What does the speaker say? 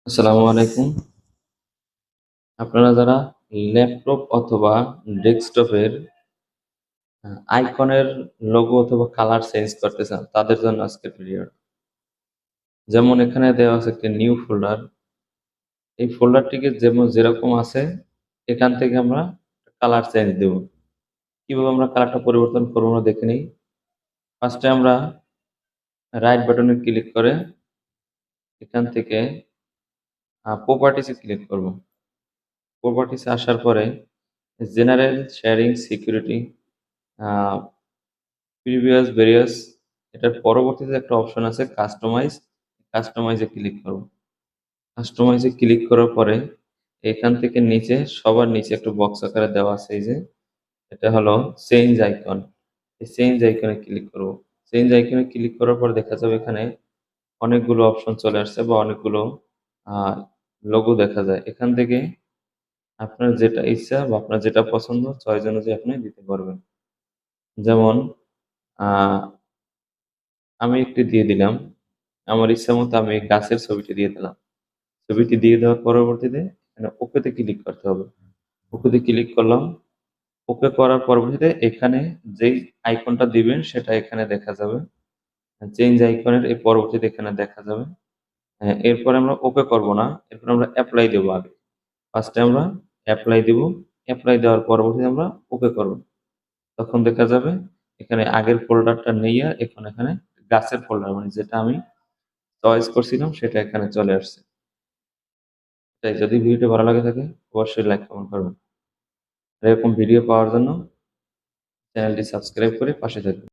আসসালামু আলাইকুম। আপনারা যারা ল্যাপটপ অথবা ডেস্কটপের আইকনের লোগো অথবা কালার চেঞ্জ করতে চান, তাদের জন্য আজকের ভিডিও। যেমন এখানে দেওয়া আছে একটি নিউ ফোল্ডার। এই ফোল্ডারটিকে যেমন যেরকম আছে এখান থেকে আমরা কালার চেঞ্জ দেব। কিভাবে আমরা কালারটা পরিবর্তন করবো আমরা দেখে নিই। ফার্স্টে আমরা রাইট বাটনে ক্লিক করে এখান থেকে প্রপার্টিসে ক্লিক করব। প্রপার্টিসে আসার পরে general sharing security previous various এটার পরবর্তীতে একটা অপশন আছে কাস্টমাইজ। কাস্টমাইজে ক্লিক করব। কাস্টমাইজে ক্লিক করার পরে এখান থেকে নিচে সবার নিচে একটা বক্স আকারে দেওয়া আছে, এই যে এটা হলো চেঞ্জ আইকন। এই চেঞ্জ আইকনে ক্লিক করব। চেঞ্জ আইকনে ক্লিক করার পর দেখা যাবে এখানে অনেকগুলো অপশন চলে আসছে বা অনেকগুলো লোগো দেখা যায়। এখান থেকে আপনার যেটা ইচ্ছা বা আপনার যেটা পছন্দ চয়েস অনুযায়ী আপনি দিতে পারবেন। যেমন আহ আমি একটি দিয়ে দিলাম, আমার ইচ্ছা মতো আমি এই গাছের ছবিটি দিয়ে দিলাম। ছবিটি দিয়ে দেওয়ার পরবর্তীতে এখানে ওকেতে ক্লিক করতে হবে। ওকেতে ক্লিক করলাম। ওকে করার পরবর্তীতে এখানে যেই আইকনটা দিবেন সেটা এখানে দেখা যাবে। চেঞ্জ আইকনের এই পরবর্তীতে এখানে দেখা যাবে। এরপরে আমরা ওকে করব না, এরপর আমরা অ্যাপ্লাই দেবো আগে। ফার্স্টে আমরা অ্যাপ্লাই দিব। অ্যাপ্লাই দেওয়ার পরবর্তীতে আমরা ওকে করব। তখন দেখা যাবে এখানে আগের ফোল্ডারটা নেই, আর এখন এখানে গাছের ফোল্ডার মানে যেটা আমি চয়েস করছিলাম সেটা এখানে চলে আসছে। তাই যদি ভিডিওটি ভালো লাগে থাকে অবশ্যই লাইক কমেন্ট করবেন। এরকম ভিডিও পাওয়ার জন্য চ্যানেলটি সাবস্ক্রাইব করে পাশে থাকবেন।